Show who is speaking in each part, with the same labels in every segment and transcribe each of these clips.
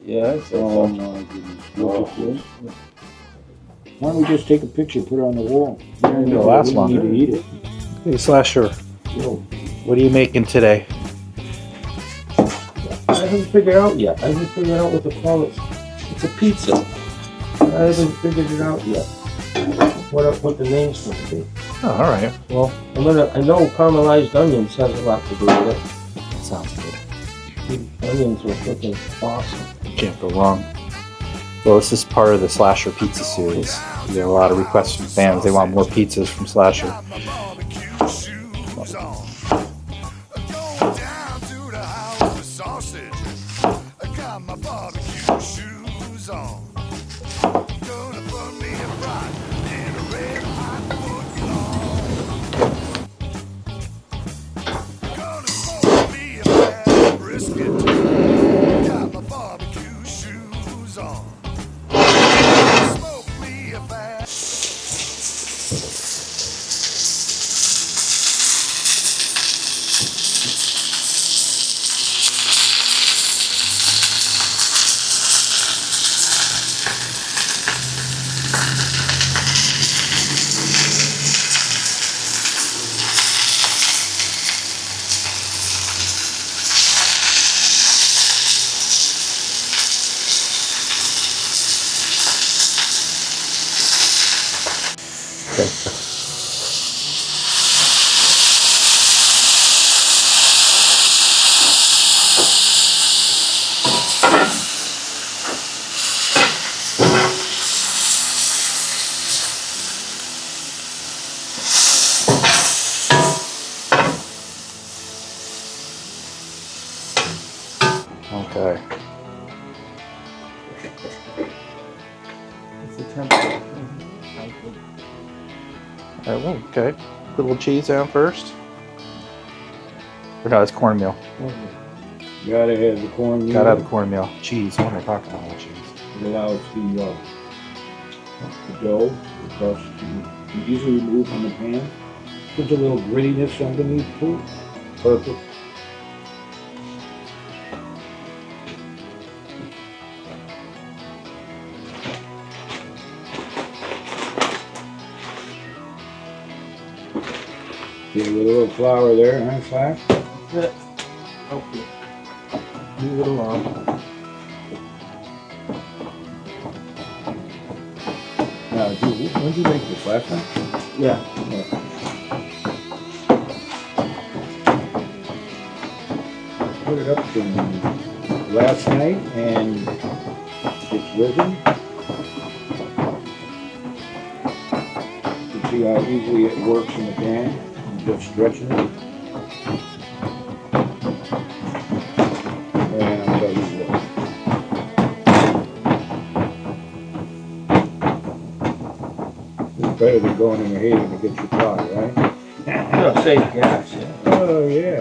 Speaker 1: Yeah,
Speaker 2: Oh my goodness. Look at this. Why don't we just take a picture, put it on the wall?
Speaker 3: It'll last
Speaker 2: We
Speaker 3: longer.
Speaker 2: need to eat it.
Speaker 3: Hey, Slasher,
Speaker 2: Yo,
Speaker 3: what are you making today?
Speaker 1: I haven't figured out yet. I haven't figured out what to call it. It's a pizza. I haven't figured it out yet. What the name's going to be.
Speaker 3: Oh, all right. Well,
Speaker 1: I know caramelized onions has a lot to do with it.
Speaker 3: that sounds good.
Speaker 1: The onions were freaking awesome.
Speaker 3: Can't go wrong. Well, this is part of the Slasher Pizza series. We get a lot of requests from fans. They want more pizzas from Slasher. Okay.
Speaker 1: It's the temperature.
Speaker 3: All right, well, okay. Put a little cheese down first. Or no, it's cornmeal.
Speaker 2: gotta have the cornmeal.
Speaker 3: Gotta have the cornmeal. Cheese. What am I talking about? Cheese.
Speaker 2: It allows the dough, the crust, to be easily removed from the pan. Gives a little grittiness underneath too. Perfect. Yeah, with a little flour there, huh, Slash?
Speaker 1: That's it. Okay. Move it along.
Speaker 2: Now, when did you make this? Last night?
Speaker 1: Yeah.
Speaker 2: Put it up from last night and it's risen. You can see how easily it works in the pan. Just stretching it. And I'll tell you what. It's better than going in your head and get your pie, right?
Speaker 1: It'll save gas, yeah.
Speaker 2: Oh, yeah.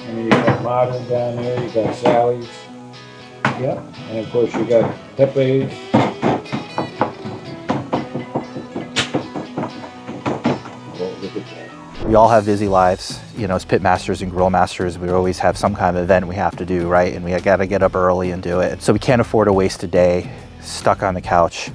Speaker 2: And then you got Martin down there, you got Sally's. Yep. And of course you got Pepe's.
Speaker 3: We all have busy lives. You know, as pit masters and grill masters, we always have some kind of event we have to do, right? And we gotta get up early and do it. So we can't afford to waste a day stuck on the couch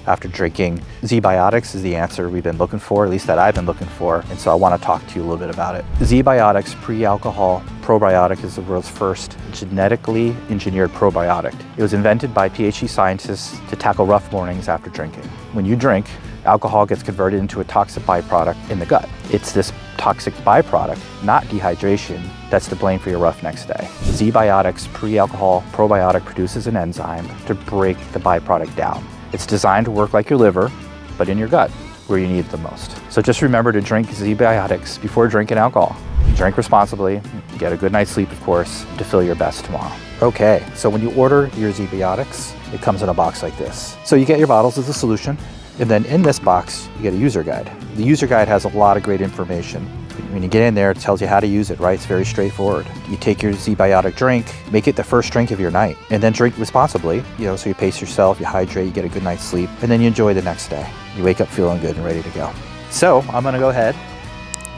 Speaker 3: after drinking. Z-Biotics is the answer we've been looking for, at least that I've been looking for. And so I wanna talk to you a little bit about it. Z-Biotics pre-alcohol probiotic is the world's first genetically engineered probiotic. It was invented by PhD scientists to tackle rough mornings after drinking. When you drink, alcohol gets converted into a toxic byproduct in the gut. It's this toxic byproduct, not dehydration, that's to blame for your rough next day. Z-Biotics pre-alcohol probiotic produces an enzyme to break the byproduct down. It's designed to work like your liver, but in your gut, where you need it the most. So just remember to drink Z-Biotics before drinking alcohol. Drink responsibly, get a good night's sleep, of course, to feel your best tomorrow. Okay, so when you order your Z-Biotics, it comes in a box like this. So you get your bottles as a solution, and then in this box, you get a user guide. The user guide has a lot of great information. When you get in there, it tells you how to use it, right? It's very straightforward. You take your Z-Biotic drink, make it the first drink of your night, and then drink responsibly, so you pace yourself, you hydrate, you get a good night's sleep, and then you enjoy the next day. You wake up feeling good and ready to go. So I'm gonna go ahead,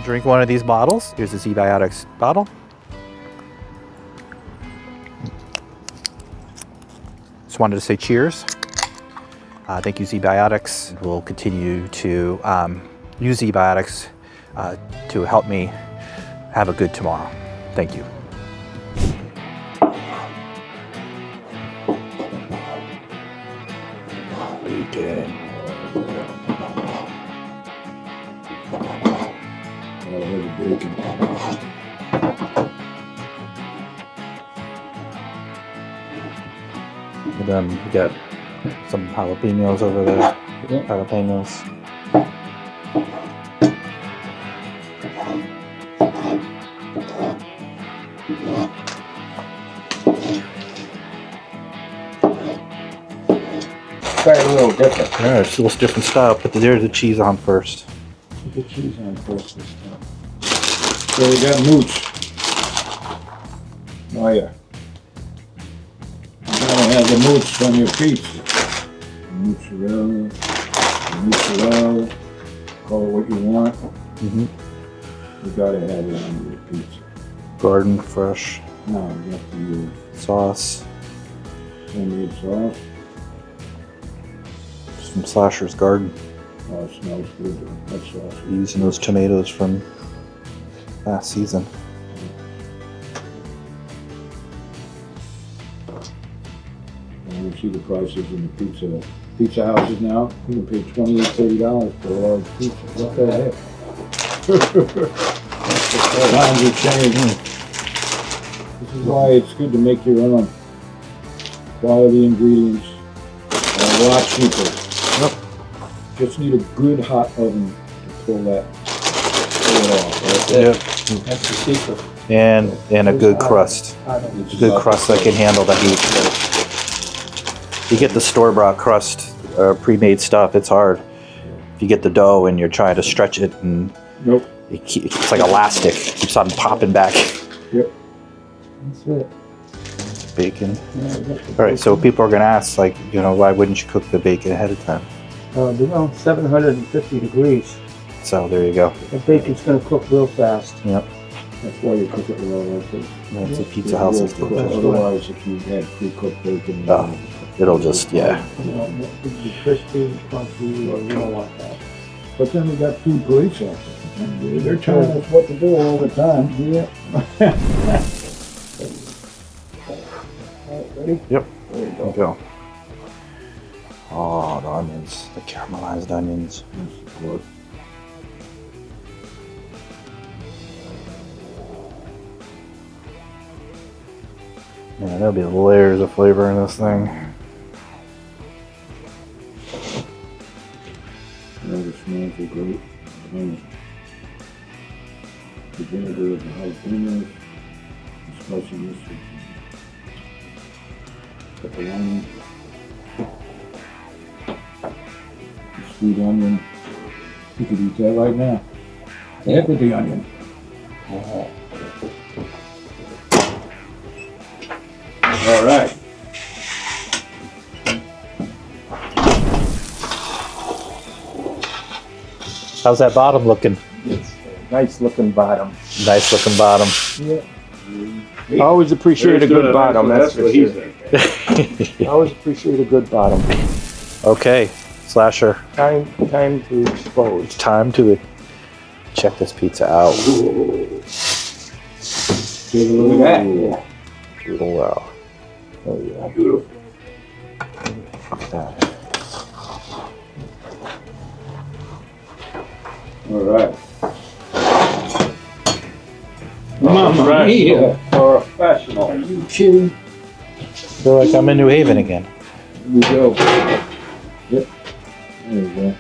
Speaker 3: drink one of these bottles. Here's the Z-Biotics bottle. just wanted to say cheers. Thank you, ZBiotics. We'll continue to use ZBiotics to help me have a good tomorrow. Thank you.
Speaker 2: Bacon. Oh, heavy bacon.
Speaker 3: And then we got some jalapenos over there.
Speaker 1: Yeah.
Speaker 3: Jalapenos.
Speaker 1: Try it a little different.
Speaker 3: Yeah, it's a little different style. Put there's the cheese on first.
Speaker 2: Put the cheese on first this time. So we got mooch. Oh yeah. You gotta have the mooch on your pizza. Mozzarella, call it what you want.
Speaker 3: Mm-hmm.
Speaker 2: You gotta have it on your pizza.
Speaker 3: Garden fresh
Speaker 2: Now you got the
Speaker 3: sauce.
Speaker 2: homemade sauce.
Speaker 3: Just from Slasher's Garden.
Speaker 2: Oh, it smells good. That sauce.
Speaker 3: Using those tomatoes from last season.
Speaker 2: And you see the prices in the pizza houses now. You can pay $28, $30 for a large pizza. What the heck? Times are changing. This is why it's good to make your own. Quality ingredients are a lot cheaper.
Speaker 3: Yep.
Speaker 2: Just need a good hot oven to pull it off. That's it.
Speaker 3: Yep.
Speaker 1: That's the secret.
Speaker 3: And a good crust. A good crust that can handle the heat. You get the store-bought crust, pre-made stuff, it's hard. If you get the dough and you're trying to stretch it and
Speaker 2: Nope.
Speaker 3: it's like elastic, keeps on popping back.
Speaker 2: Yep.
Speaker 1: That's it.
Speaker 3: Bacon. All right, so people are gonna ask, like, you know, why wouldn't you cook the bacon ahead of time?
Speaker 1: Well, 750 degrees.
Speaker 3: So there you go.
Speaker 1: The bacon's gonna cook real fast.
Speaker 3: Yep.
Speaker 2: That's why you cook it raw like this.
Speaker 3: That's a pizza house.
Speaker 2: Otherwise, if you had pre-cooked bacon,
Speaker 3: Oh. It'll just, yeah.
Speaker 1: You know, it could be crispy, crunchy, or you don't want that.
Speaker 2: But then we got food police out there. They're telling us what to do all the time.
Speaker 1: Yeah. Ready?
Speaker 3: Yep.
Speaker 1: There you
Speaker 3: There you
Speaker 1: go.
Speaker 3: go. Oh, the onions, the caramelized onions. Man, there'll be layers of flavor in this thing.
Speaker 2: The smells are great. The vinegar of the jalapenos, the spiciness of pepperoni, the sweet onion. You could eat that right now. The heck with the onion. All right.
Speaker 3: How's that bottom looking?
Speaker 1: It's a nice looking bottom.
Speaker 3: Nice looking bottom.
Speaker 1: Yeah. I always appreciate a good bottom, that's for sure. I always appreciate a good bottom.
Speaker 3: Okay, Slasher,
Speaker 1: Time to expose.
Speaker 3: it's time to check this pizza out.
Speaker 2: Take a look at that.
Speaker 3: Oh, wow. Oh, yeah.
Speaker 2: Beautiful.
Speaker 3: Look at that.
Speaker 2: All right. Mamma mia.
Speaker 1: Professional.
Speaker 2: Are you kidding?
Speaker 3: Feel like I'm in New Haven again.
Speaker 2: Here we go. Yep. There we go.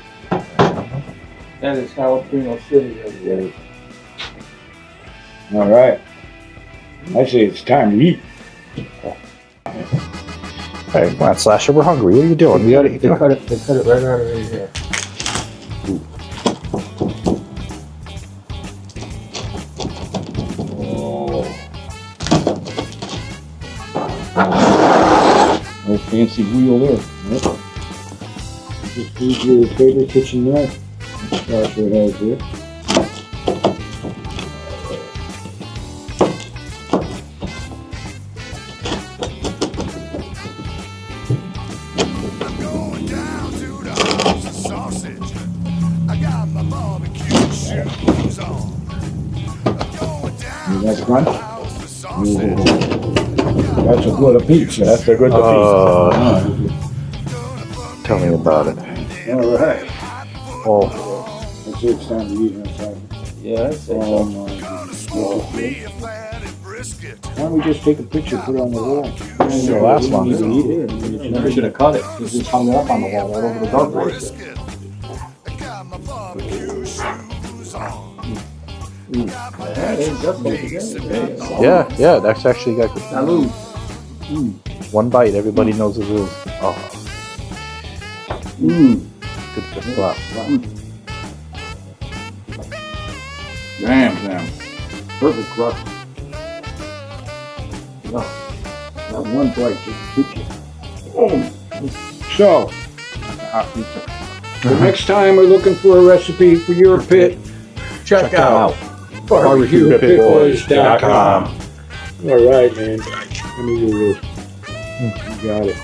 Speaker 1: That is Jalapeno City right there.
Speaker 2: All right. I say it's time to eat.
Speaker 3: Hey, come on, Slasher, we're hungry. What are you doing? We gotta
Speaker 1: They cut it right out of right here.
Speaker 2: No fancy wheel there. Yep. Just use your favorite kitchen knife. That's what it has there. crunch. Ooh. That's a good pizza.
Speaker 1: That's a good
Speaker 3: Tell me about it.
Speaker 2: All right.
Speaker 3: Oh,
Speaker 2: Let's see, it's time to eat inside.
Speaker 1: Yeah, that's it.
Speaker 2: Why don't we just take a picture, put it on the wall?
Speaker 3: the last one.
Speaker 2: We need to eat it.
Speaker 1: You never should have cut it. You just hung it up on the wall right over the dartboard.
Speaker 3: Yeah, that's actually got good.
Speaker 1: Salud.
Speaker 3: One bite, everybody knows the rules. Oh, good flop.
Speaker 2: Damn. Perfect crust.
Speaker 1: No.
Speaker 2: Not one bite, just pizza. So, the next time we're looking for a recipe for your pit, check out BBQPitBoys.com. All right, man. Let me do this. You got it.